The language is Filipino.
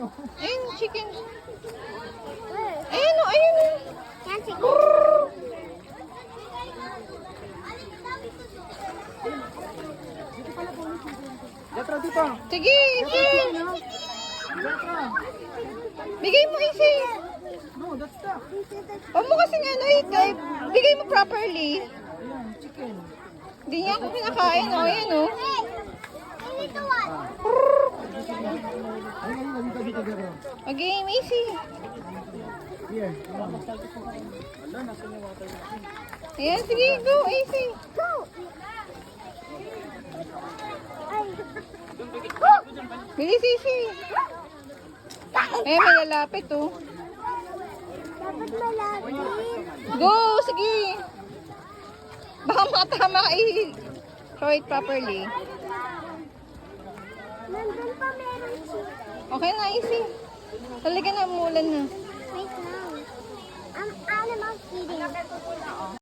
Ayun, chicken. Where? Ayun o, ayun o. Yan, chicken. Yatra dito. Sige, Isi. Yatra. Bigay mo, Isi. No, that's the. Huwag mo kasing ano, type. Bigay mo properly. Ayan, chicken. Hindi niya ako pinakain o. Ayan o. Hey, ito one. Ayun, dito, dito. Mag-game, Isi. Here. Ayan, sige, go, Isi. Go. Ay. Bilis, Isi. Eh, may lalapit o. Dapat malapit. Go, sige. Baka makatama ka, throw it properly. Nandun pa meron chicken. Okay na, Isi. Talaga na, umulan na. Wait lang. Animal feeding.